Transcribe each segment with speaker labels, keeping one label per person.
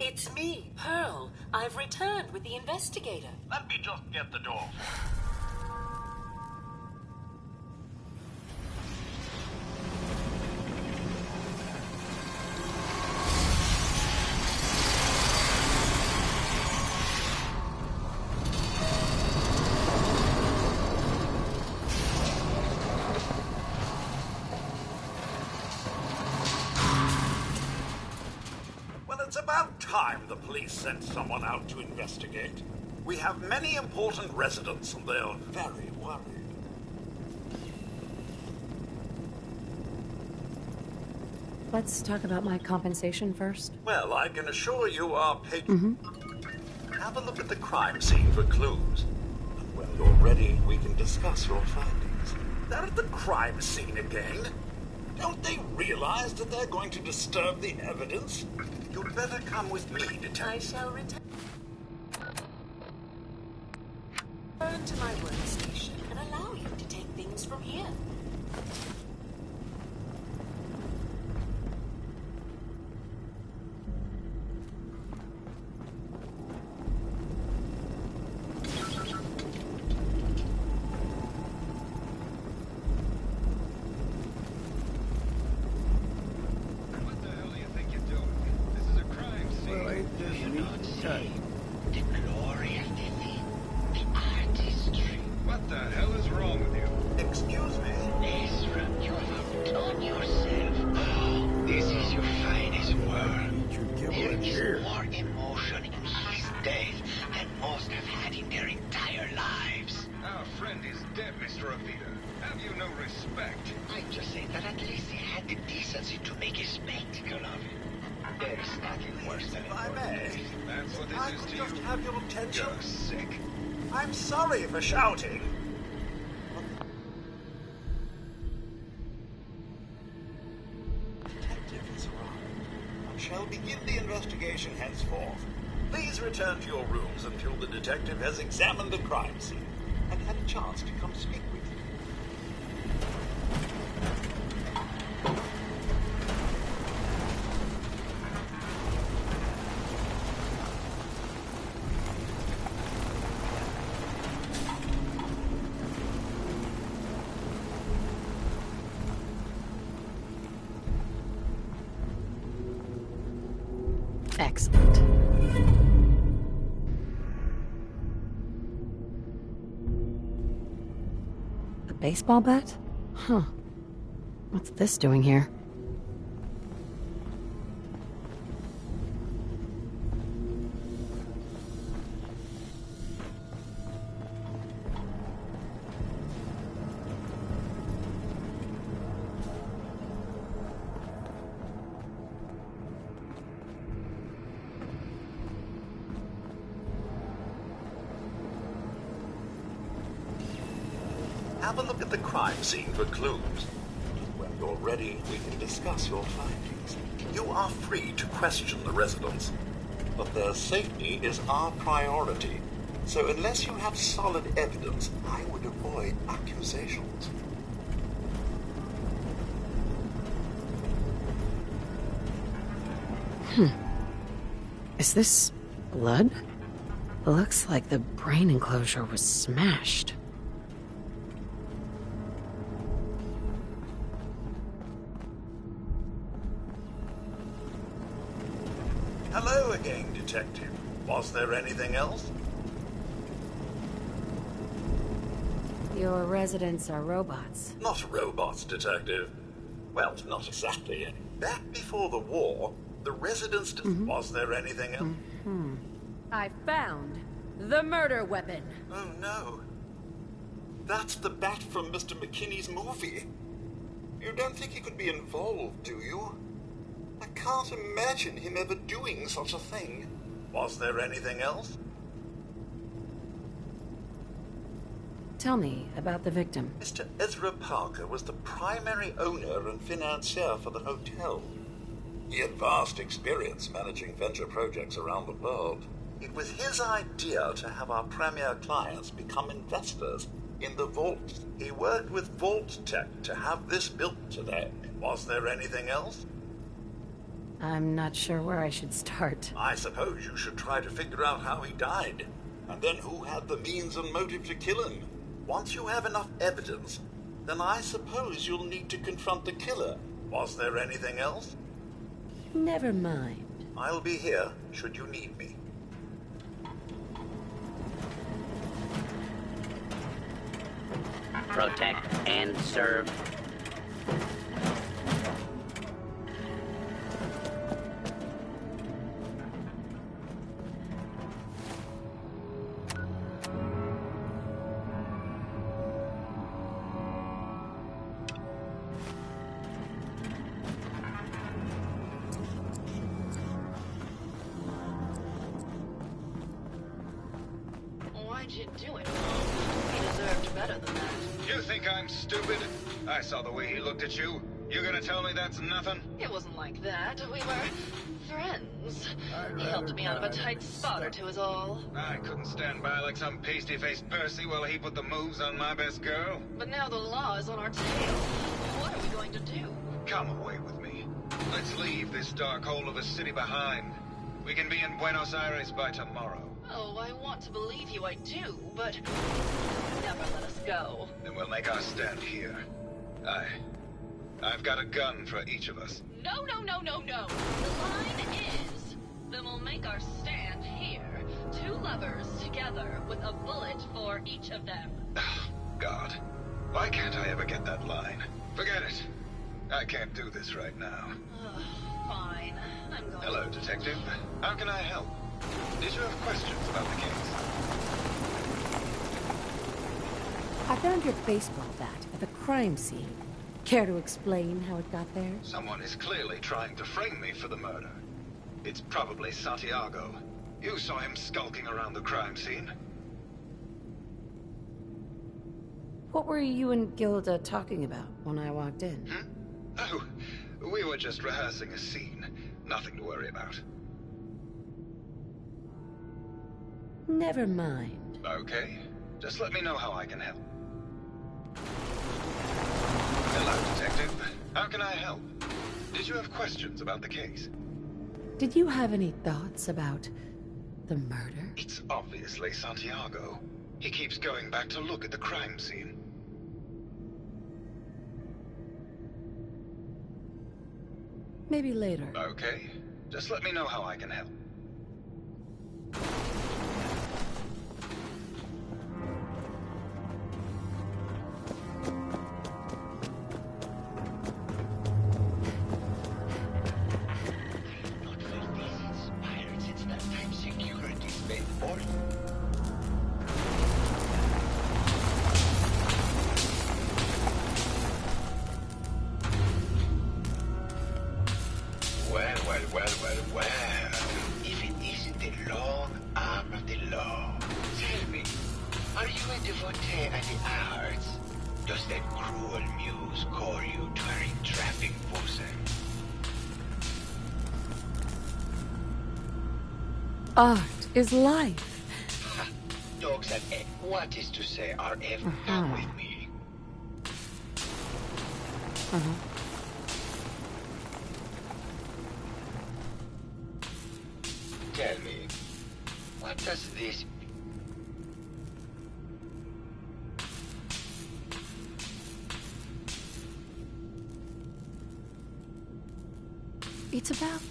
Speaker 1: It's me, Pearl. I've returned with the investigator.
Speaker 2: Let me just get the door. It's about time the police sent someone out to investigate. We have many important residents and they're very worried.
Speaker 3: Let's talk about my compensation first.
Speaker 2: Well, I can assure you our patron... Have a look at the crime scene for clues. And when you're ready, we can discuss your findings. They're at the crime scene again. Don't they realize that they're going to disturb the evidence? You'd better come with me, Detective.
Speaker 1: I shall return to my workstation and allow you to take things from here.
Speaker 2: I'm sorry for shouting. Detective has arrived and shall begin the investigation henceforth. Please return to your rooms until the detective has examined the crime scene and had a chance to come speak with you.
Speaker 3: Excellent. A baseball bat? Huh. What's this doing here?
Speaker 2: Have a look at the crime scene for clues. When you're ready, we can discuss your findings. You are free to question the residents, but their safety is our priority. So unless you have solid evidence, I would avoid accusations.
Speaker 3: Is this blood? It looks like the brain enclosure was smashed.
Speaker 2: Hello again, Detective. Was there anything else?
Speaker 3: Your residents are robots.
Speaker 2: Not robots, Detective. Well, not exactly. Back before the war, the residents... Was there anything else?
Speaker 4: I found the murder weapon.
Speaker 2: Oh, no. That's the bat from Mr. McKinney's movie. You don't think he could be involved, do you? I can't imagine him ever doing such a thing. Was there anything else?
Speaker 3: Tell me about the victim.
Speaker 2: Mr. Ezra Parker was the primary owner and financier for the hotel. He had vast experience managing venture projects around the world. It was his idea to have our premier clients become investors in the vault. He worked with Vault Tech to have this built today. Was there anything else?
Speaker 3: I'm not sure where I should start.
Speaker 2: I suppose you should try to figure out how he died, and then who had the means and motive to kill him. Once you have enough evidence, then I suppose you'll need to confront the killer. Was there anything else?
Speaker 3: Never mind.
Speaker 2: I'll be here, should you need me.
Speaker 5: Protect and serve.
Speaker 6: Why'd you do it? He deserved better than that.
Speaker 7: You think I'm stupid? I saw the way he looked at you. You gonna tell me that's nothing?
Speaker 6: It wasn't like that. We were friends. He helped me out of a tight spot or two is all.
Speaker 7: I couldn't stand by like some pasty-faced Percy while he put the moves on my best girl.
Speaker 6: But now the law is on our tail. What are we going to do?
Speaker 7: Come away with me. Let's leave this dark hole of a city behind. We can be in Buenos Aires by tomorrow.
Speaker 6: Oh, I want to believe you, I do, but never let us go.
Speaker 7: Then we'll make our stand here. I've got a gun for each of us.
Speaker 6: No, no, no, no, no. The line is, then we'll make our stand here. Two lovers together with a bullet for each of them.
Speaker 7: God, why can't I ever get that line? Forget it. I can't do this right now.
Speaker 6: Fine. I'm going.
Speaker 7: Hello, Detective. How can I help? Did you have questions about the case?
Speaker 3: I found your baseball bat at the crime scene. Care to explain how it got there?
Speaker 7: Someone is clearly trying to frame me for the murder. It's probably Santiago. You saw him skulking around the crime scene.
Speaker 3: What were you and Gilda talking about when I walked in?
Speaker 7: Oh, we were just rehearsing a scene. Nothing to worry about.
Speaker 3: Never mind.
Speaker 7: Okay. Just let me know how I can help. Hello, Detective. How can I help? Did you have questions about the case?
Speaker 3: Did you have any thoughts about the murder?
Speaker 7: It's obviously Santiago. He keeps going back to look at the crime scene.
Speaker 3: Maybe later.
Speaker 7: Okay. Just let me know how I can help.
Speaker 8: Well, if it isn't the long arm of the law. Tell me, are you a devotee of the arts? Does that cruel muse call you to her entrapping bosom?
Speaker 3: Art is life.
Speaker 8: Dogs and what is to say are ever come with me. Tell me, what does this...
Speaker 3: It's about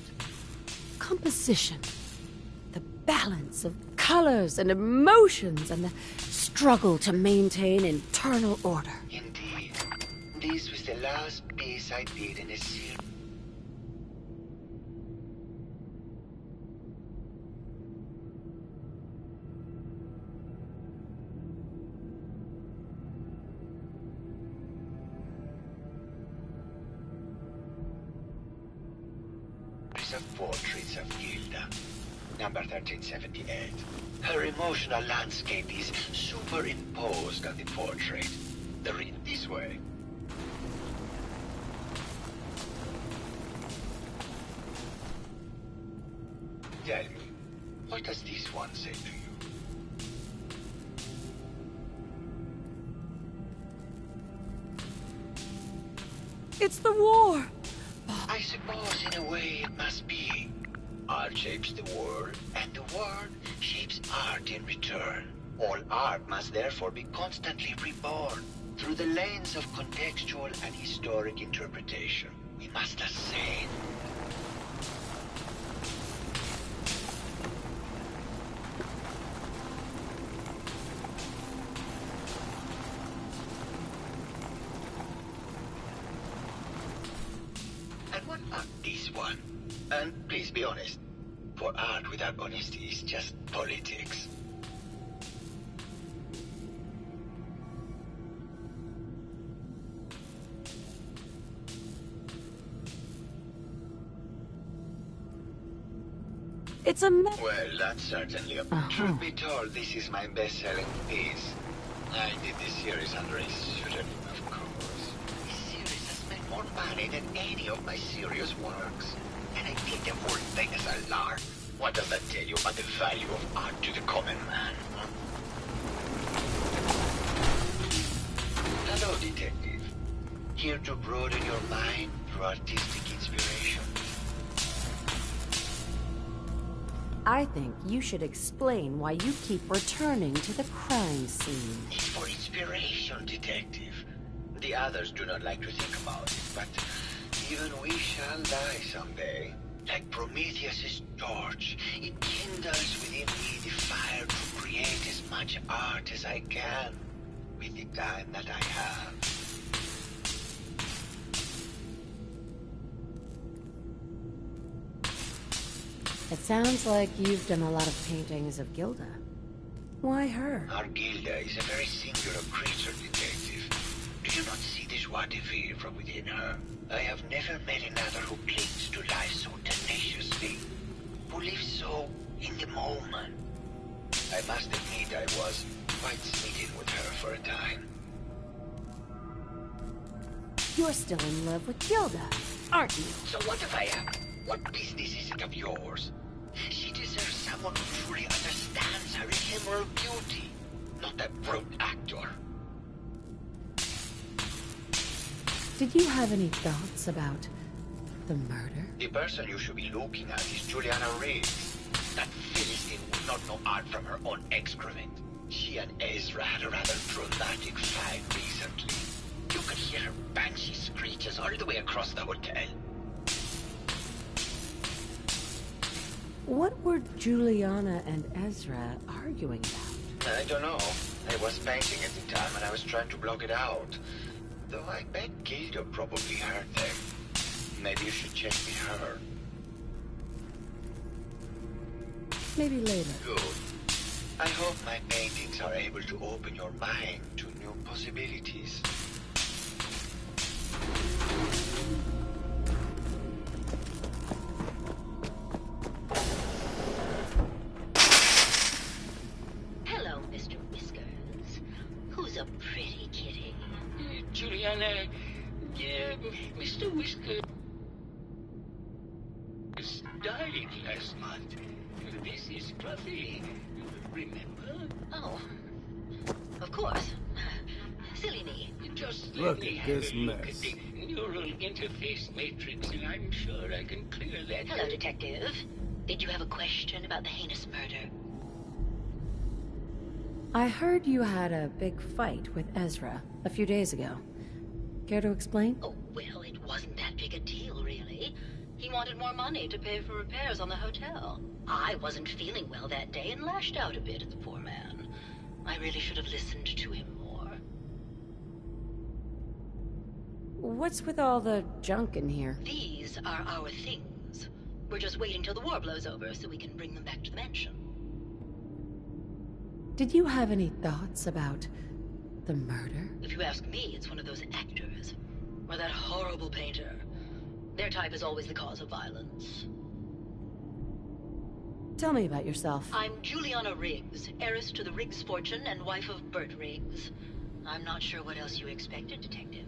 Speaker 3: composition. The balance of colors and emotions and the struggle to maintain internal order.
Speaker 8: Indeed. This was the last piece I did in a series. Of portraits of Gilda, number 1378. Her emotional landscape is superimposed on the portrait. The read this way. Tell me, what does this one say to you?
Speaker 3: It's the war!
Speaker 8: I I suppose in a way it must be. Art shapes the world, and the world shapes art in return. All art must therefore be constantly reborn through the lens of contextual and historic interpretation. We must ascend. And what about this one? And please be honest, for art without honesty is just politics.
Speaker 3: It's a
Speaker 8: Well, that's certainly a... Truth be told, this is my best-selling piece. I did this series under a pseudonym, of course. This series has made more money than any of my serious works. And I think the whole thing is a lark. What does that tell you about the value of art to the common man? Hello, detective. Here to broaden your mind through artistic inspiration.
Speaker 3: I think you should explain why you keep returning to the crime scene.
Speaker 8: It's for inspiration, detective. The others do not like to think about it, but even we shall die someday. Like Prometheus's torch, it kindles within me the fire to create as much art as I can with the time that I have.
Speaker 3: It sounds like you've done a lot of paintings of Gilda. Why her?
Speaker 8: Our Gilda is a very singular creature, detective. Do you not see the joie de vivre from within her? I have never met another who clings to life so tenaciously, who lives so in the moment. I must admit I was quite smitten with her for a time.
Speaker 3: You're still in love with Gilda, aren't you?
Speaker 8: So what if I am? What business is it of yours? She deserves someone who truly understands her ephemeral beauty, not that brute actor.
Speaker 3: Did you have any thoughts about the murder?
Speaker 8: The person you should be looking at is Juliana Riggs. That Philistine would not know art from her own excrement. She and Ezra had a rather dramatic fight recently. You could hear her banshee screeches all the way across the hotel.
Speaker 3: What were Juliana and Ezra arguing about?
Speaker 8: I don't know. I was painting at the time and I was trying to block it out. Though I bet Gilda probably heard them. Maybe you should check with her.
Speaker 3: Maybe later.
Speaker 8: Good. I hope my paintings are able to open your mind to new possibilities.
Speaker 1: Hello, Mr. Whiskers. Who's a pretty kitty?
Speaker 9: Juliana, Mr. Whiskers died last month. This is Fluffy. Remember?
Speaker 1: Oh, of course. Silly me.
Speaker 9: Just
Speaker 10: Look
Speaker 9: let me
Speaker 10: at
Speaker 9: have
Speaker 10: this
Speaker 9: a look
Speaker 10: mess.
Speaker 9: at the neural interface matrix, and I'm sure I can clear that.
Speaker 1: Hello, Detective. Did you have a question about the heinous murder?
Speaker 3: I heard you had a big fight with Ezra a few days ago. Care to explain?
Speaker 1: Oh, well, it wasn't that big a deal, really. He wanted more money to pay for repairs on the hotel. I wasn't feeling well that day and lashed out a bit at the poor man. I really should have listened to him more.
Speaker 3: What's with all the junk in here?
Speaker 1: These are our things. We're just waiting till the war blows over so we can bring them back to the mansion.
Speaker 3: Did you have any thoughts about the murder?
Speaker 1: If you ask me, it's one of those actors. Or that horrible painter. Their type is always the cause of violence.
Speaker 3: Tell me about yourself.
Speaker 1: I'm Juliana Riggs, heiress to the Riggs fortune and wife of Bert Riggs. I'm not sure what else you expected, Detective.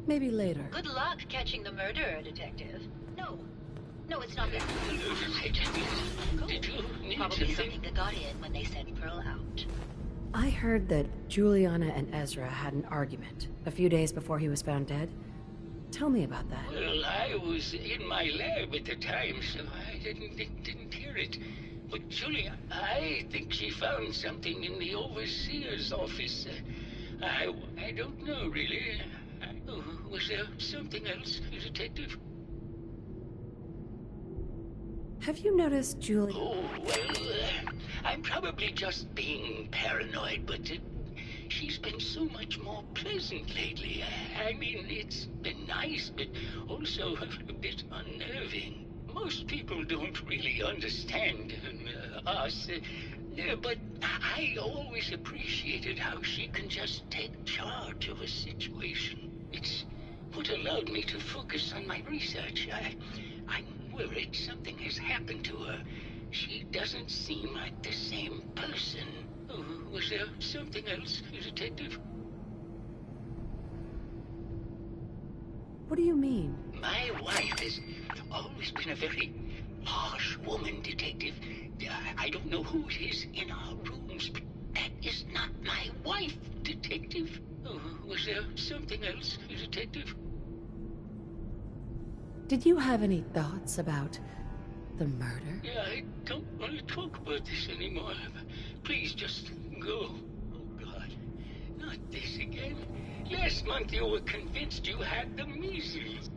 Speaker 3: Maybe later.
Speaker 1: Good luck catching the murderer, Detective. No, it's not that.
Speaker 9: Did you need
Speaker 1: Probably something that got in when they sent Pearl out.
Speaker 3: I heard that Juliana and Ezra had an argument a few days before he was found dead. Tell me about that.
Speaker 9: Well, I was in my lab at the time, so I didn't hear it. But Julie, I think she found something in the overseer's office. I don't know, really. Was there something else, Detective?
Speaker 3: Have you noticed Julie?
Speaker 9: Oh, well, I'm probably just being paranoid, but she's been so much more pleasant lately. I mean, it's been nice, but also a bit unnerving. Most people don't really understand us, but I always appreciated how she can just take charge of a situation. It's what allowed me to focus on my research. I'm worried something has happened to her. She doesn't seem like the same person. Was there something else, Detective?
Speaker 3: What do you mean?
Speaker 9: My wife has always been a very harsh woman, Detective. I don't know who it is in our rooms, but that is not my wife, Detective. Was there something else, Detective?
Speaker 3: Did you have any thoughts about the murder?
Speaker 9: I don't want to talk about this anymore. Please just go. Oh, God. Not this again. Last month you were convinced you had the measles.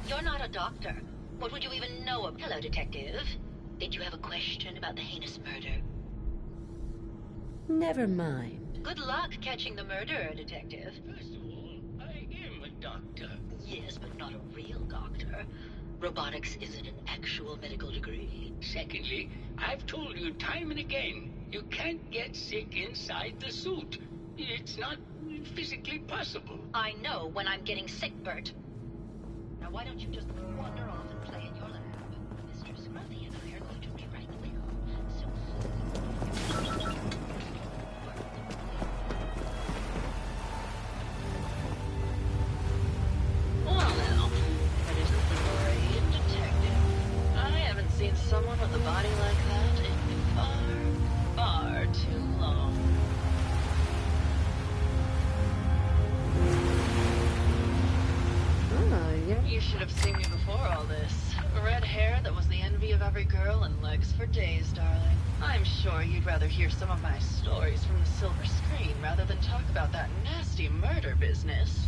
Speaker 1: You're not a doctor. What would you even know of... Hello, Detective. Did you have a question about the heinous murder?
Speaker 3: Never mind.
Speaker 1: Good luck catching the murderer, Detective.
Speaker 9: First of all, I am a doctor.
Speaker 1: Yes, but not a real doctor. Robotics isn't an actual medical degree.
Speaker 9: Secondly, I've told you time and again, you can't get sick inside the suit. It's not physically possible.
Speaker 1: I know when I'm getting sick, Bert. Now why don't you just wander off and play in your lab? Mr. Scruffy and I are going to be right with you. So... Well now, it isn't the great detective. I haven't seen someone with a body like that in far, far too long. You should have seen me before all this. Red hair that was the envy of every girl and legs for days, darling. I'm sure you'd rather hear some of my stories from the silver screen rather than talk about that nasty murder business.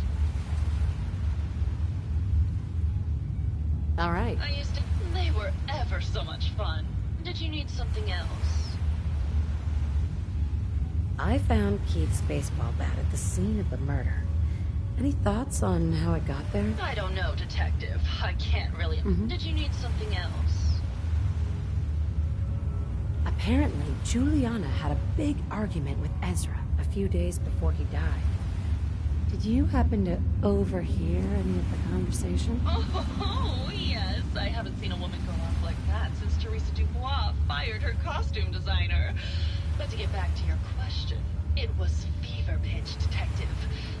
Speaker 3: All right.
Speaker 1: I used to... They were ever so much fun. Did you need something else?
Speaker 3: I found Keith's baseball bat at the scene of the murder. Any thoughts on how it got there?
Speaker 1: I don't know, Detective. I can't really... Did you need something else?
Speaker 3: Apparently, Juliana had a big argument with Ezra a few days before he died. Did you happen to overhear any of the conversation?
Speaker 1: Oh, yes. I haven't seen a woman go off like that since Teresa Dubois fired her costume designer. But to get back to your question, it was fever pitch, Detective.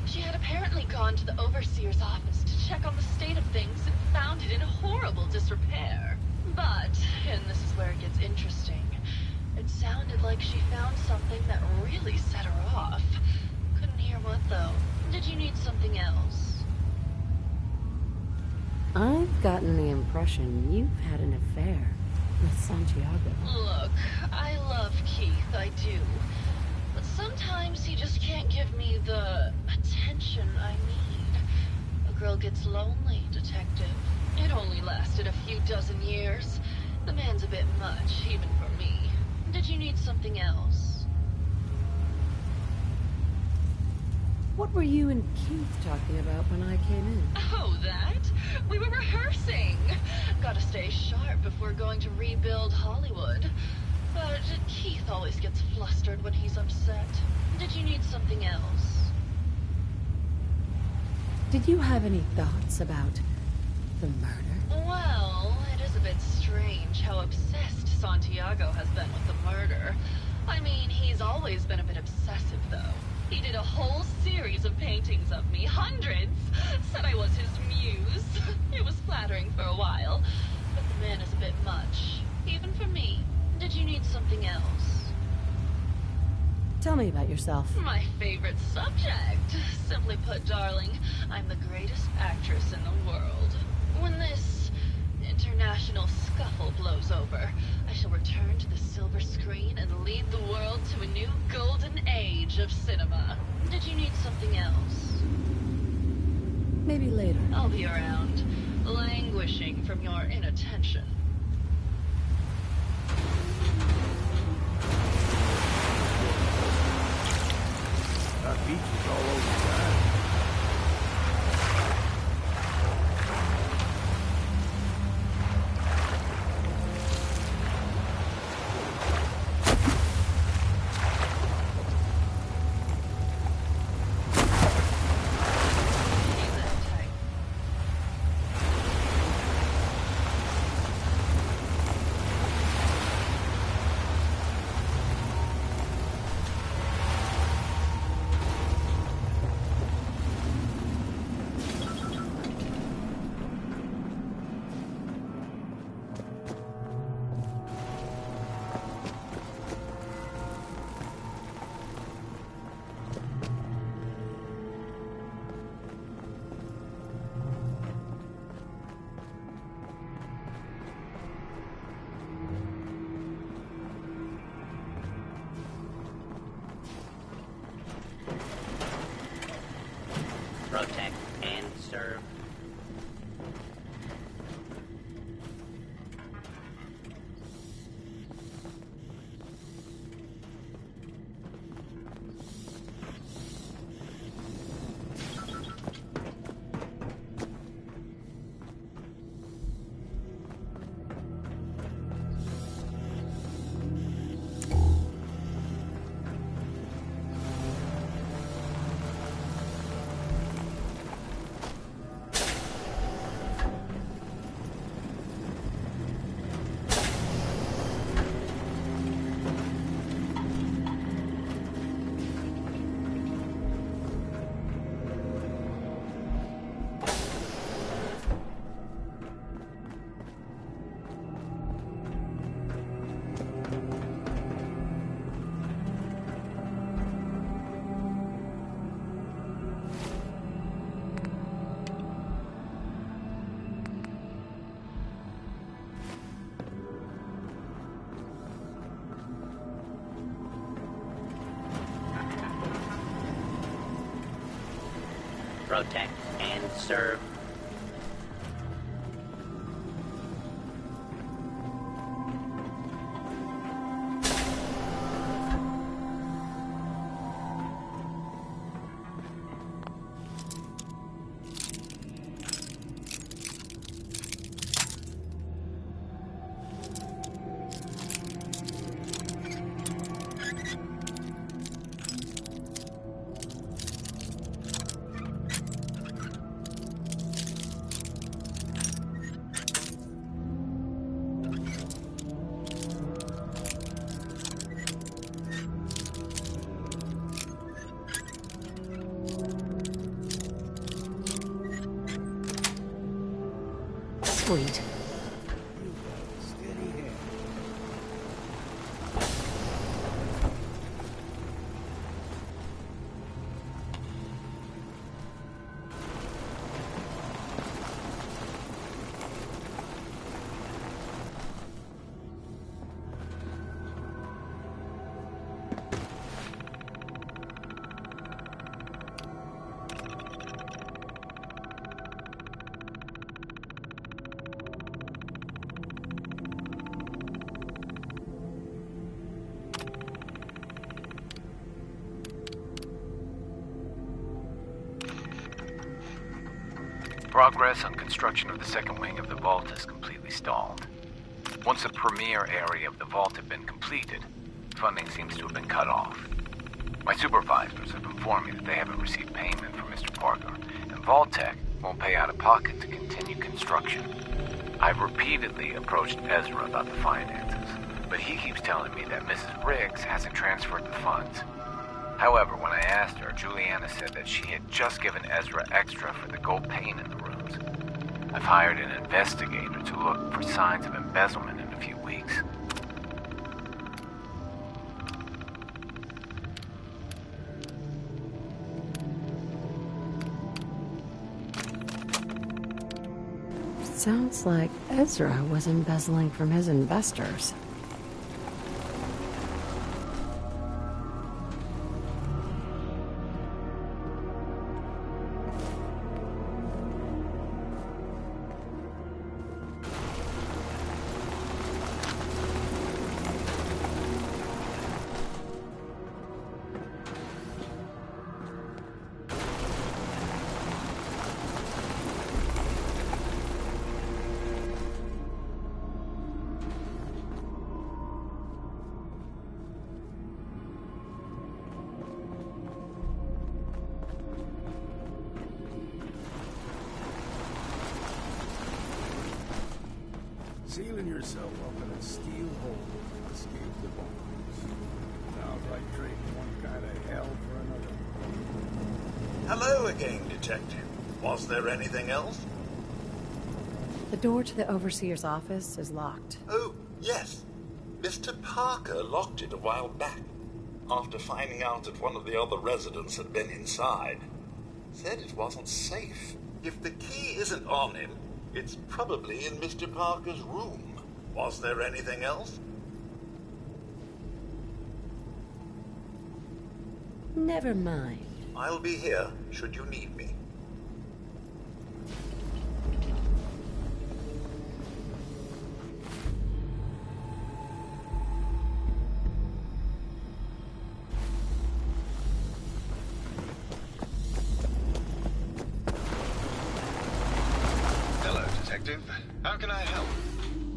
Speaker 1: She had apparently gone to the overseer's office to check on the state of things and found it in horrible disrepair. But, and this is where it gets interesting, it sounded like she found something that really set her off. Couldn't hear what, though. Did you need something else?
Speaker 3: I've gotten the impression you've had an affair with Santiago.
Speaker 1: Look, I love Keith, I do. But sometimes he just can't give me the attention I need. A girl gets lonely, Detective. It only lasted a few dozen years. The man's a bit much, even for me. Did you need something else?
Speaker 3: What were you and Keith talking about when I came in?
Speaker 1: Oh, that? We were rehearsing. Gotta stay sharp before going to rebuild Hollywood. But Keith always gets flustered when he's upset. Did you need something else?
Speaker 3: Did you have any thoughts about the murder?
Speaker 1: Well, it is a bit strange how obsessed Santiago has been with the murder. I mean, he's always been a bit obsessive, though. He did a whole series of paintings of me, hundreds. Said I was his muse. It was flattering for a while, but the man is a bit much, even for me. Did you need something else?
Speaker 3: Tell me about yourself.
Speaker 6: My favorite subject. Simply put, darling, I'm the greatest actress in the world. When this international scuffle blows over, I shall return to the silver screen and lead the world to a new golden age of cinema. Did you need something else?
Speaker 3: Maybe later.
Speaker 6: I'll be around, languishing from your inattention.
Speaker 10: That beach is all over that.
Speaker 5: Protect and serve. Protect and serve.
Speaker 3: Sweet.
Speaker 10: Steady hand.
Speaker 11: Progress on construction of the second wing of the vault is completely stalled. Once the premier area of the vault had been completed, funding seems to have been cut off. My supervisors have informed me that they haven't received payment from Mr. Parker, and Vault-Tec won't pay out of pocket to continue construction. I've repeatedly approached Ezra about the finances, but he keeps telling me that Mrs. Riggs hasn't transferred the funds. However, when I asked her, Juliana said that she had just given Ezra extra for the gold paint in the rooms. I've hired an investigator to look for signs of embezzlement in a few weeks.
Speaker 3: Sounds like Ezra was embezzling from his investors.
Speaker 10: Sealing yourself up in a steel hole to escape the bombs. Sounds like trading one kind of hell for another.
Speaker 2: Hello again, Detective. Was there anything else?
Speaker 3: The door to the Overseer's office is locked.
Speaker 2: Oh, yes. Mr. Parker locked it a while back, after finding out that one of the other residents had been inside. Said it wasn't safe. If the key isn't on him, it's probably in Mr. Parker's room. Was there anything else?
Speaker 3: Never mind.
Speaker 2: I'll be here, should you need me.
Speaker 7: Hello, Detective. How can I help?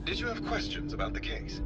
Speaker 7: Did you have questions about the case?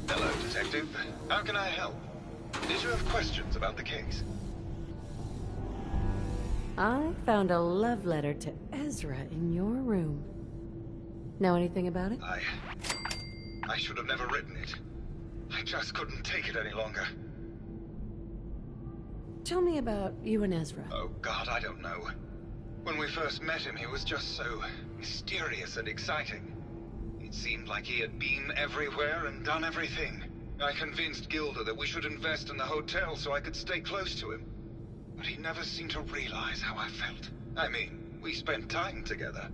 Speaker 7: Hello, Detective. How can I help? Did you have questions about the case?
Speaker 3: I found a love letter to Ezra in your room. Know anything about it?
Speaker 7: I should have never written it. I just couldn't take it any longer.
Speaker 3: Tell me about you and Ezra.
Speaker 7: Oh, God, I don't know. When we first met him, he was just so mysterious and exciting. It seemed like he had been everywhere and done everything. I convinced Gilda that we should invest in the hotel so I could stay close to him. But he never seemed to realize how I felt. I mean, we spent time together.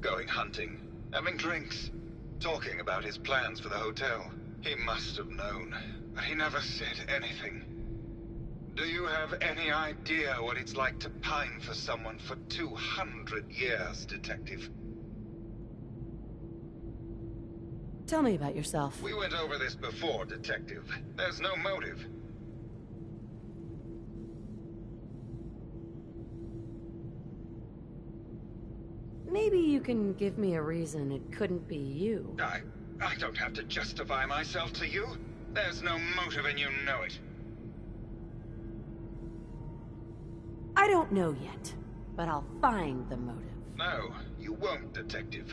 Speaker 7: Going hunting, having drinks, talking about his plans for the hotel. He must have known, but he never said anything. Do you have any idea what it's like to pine for someone for 200 years, Detective?
Speaker 3: Tell me about yourself.
Speaker 7: We went over this before, Detective. There's no motive.
Speaker 3: Maybe you can give me a reason it couldn't be you.
Speaker 7: I don't have to justify myself to you. There's no motive and you know it.
Speaker 3: I don't know yet, but I'll find the motive.
Speaker 7: No, you won't, Detective.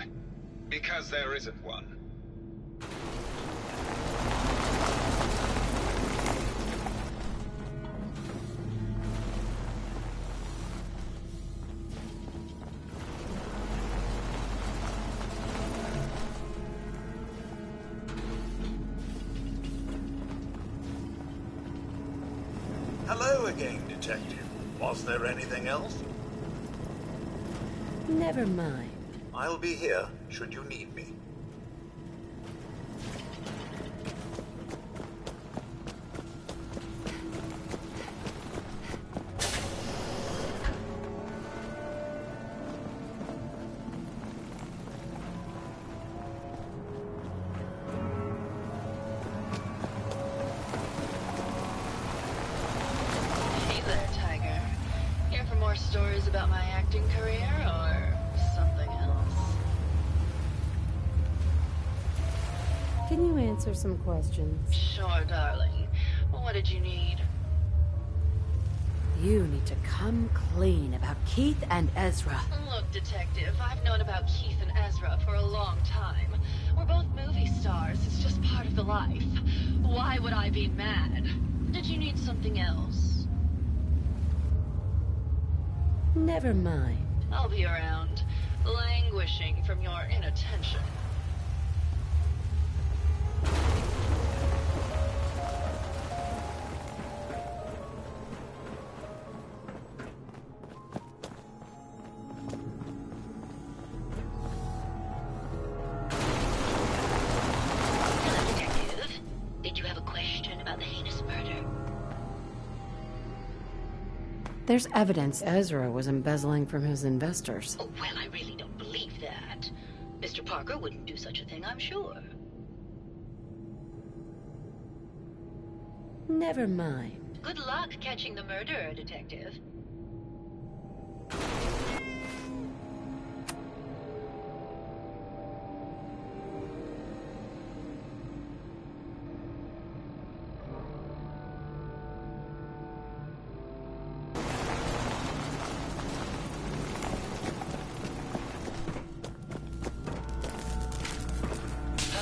Speaker 7: Because there isn't one.
Speaker 2: Hello again, Detective. Was there anything else?
Speaker 3: Never mind.
Speaker 2: I'll be here, should you need me.
Speaker 6: Hey there, Tiger. Here for more stories about my acting career or something else?
Speaker 3: Can you answer some questions?
Speaker 6: Sure, darling. What did you need?
Speaker 3: You need to come clean about Keith and Ezra.
Speaker 6: Look, Detective, I've known about Keith and Ezra for a long time. We're both movie stars. It's just part of the life. Why would I be mad? Did you need something else?
Speaker 3: Never mind.
Speaker 6: I'll be around, languishing from your inattention.
Speaker 1: Hello, Detective. Did you have a question about the heinous murder?
Speaker 3: There's evidence Ezra was embezzling from his investors.
Speaker 1: Oh, well, I really don't believe that. Mr. Parker wouldn't do such a thing, I'm sure.
Speaker 3: Never mind.
Speaker 1: Good luck catching the murderer, Detective.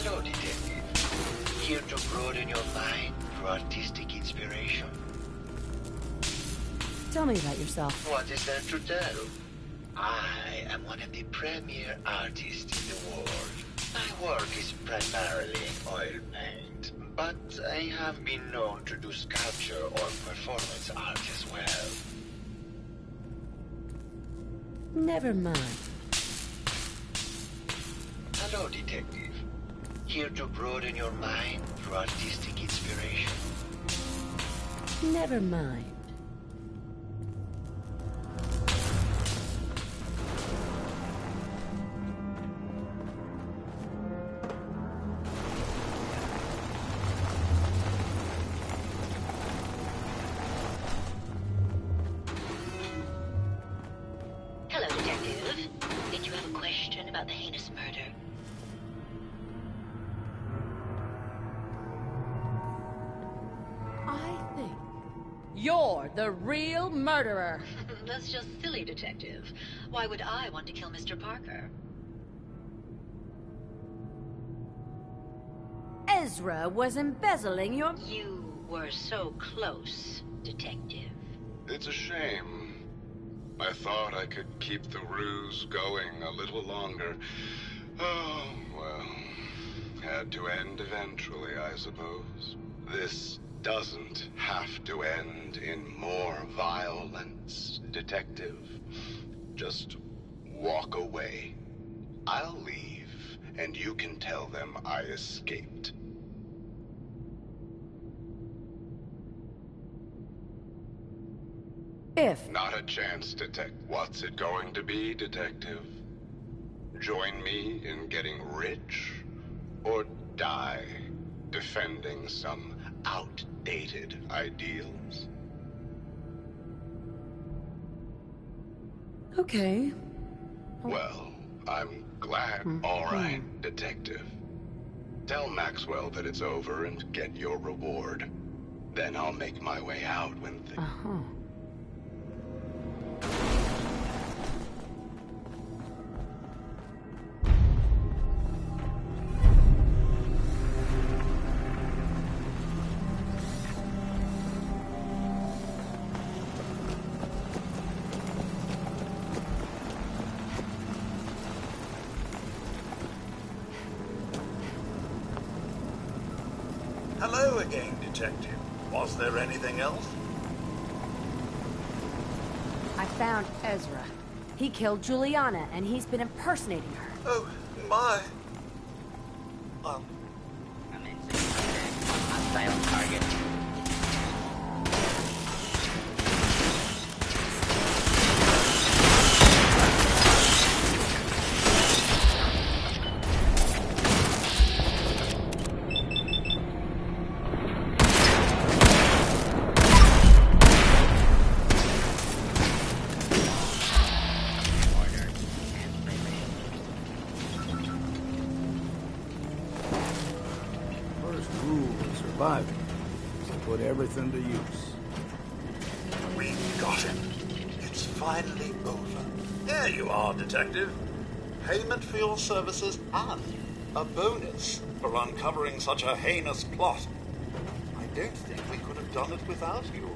Speaker 8: Hello, Detective. Here to broaden your mind through artistic inspiration.
Speaker 3: Tell me about yourself.
Speaker 8: What is there to tell? I am one of the premier artists in the world. My work is primarily in oil paint, but I have been known to do sculpture or performance art as well.
Speaker 3: Never mind.
Speaker 8: Hello, Detective. Here to broaden your mind through artistic inspiration.
Speaker 3: Never mind.
Speaker 1: Hello, Detective. Did you have a question about the heinous murder?
Speaker 4: I think you're the real murderer.
Speaker 1: That's just silly, Detective. Why would I want to kill Mr. Parker?
Speaker 3: Ezra was embezzling your...
Speaker 1: You were so close, Detective.
Speaker 12: It's a shame. I thought I could keep the ruse going a little longer. Oh, well. Had to end eventually, I suppose. This doesn't have to end in more violence, Detective. Just walk away. I'll leave, and you can tell them I escaped.
Speaker 3: If...
Speaker 12: Not a chance, What's it going to be, Detective? Join me in getting rich? Or die defending some outdated ideals?
Speaker 3: Okay.
Speaker 12: Well, I'm glad. All right, Detective. Tell Maxwell that it's over and get your reward. Then I'll make my way out when things...
Speaker 3: Uh-huh.
Speaker 2: Hello again, Detective. Was there anything else?
Speaker 3: found Ezra. He killed Juliana, and he's been impersonating her.
Speaker 2: Oh, my.
Speaker 5: I'm in hostile target.
Speaker 10: Surviving. So put everything to use.
Speaker 2: We got him. It's finally over. There you are, Detective. Payment for your services and a bonus for uncovering such a heinous plot. I don't think we could have done it without you.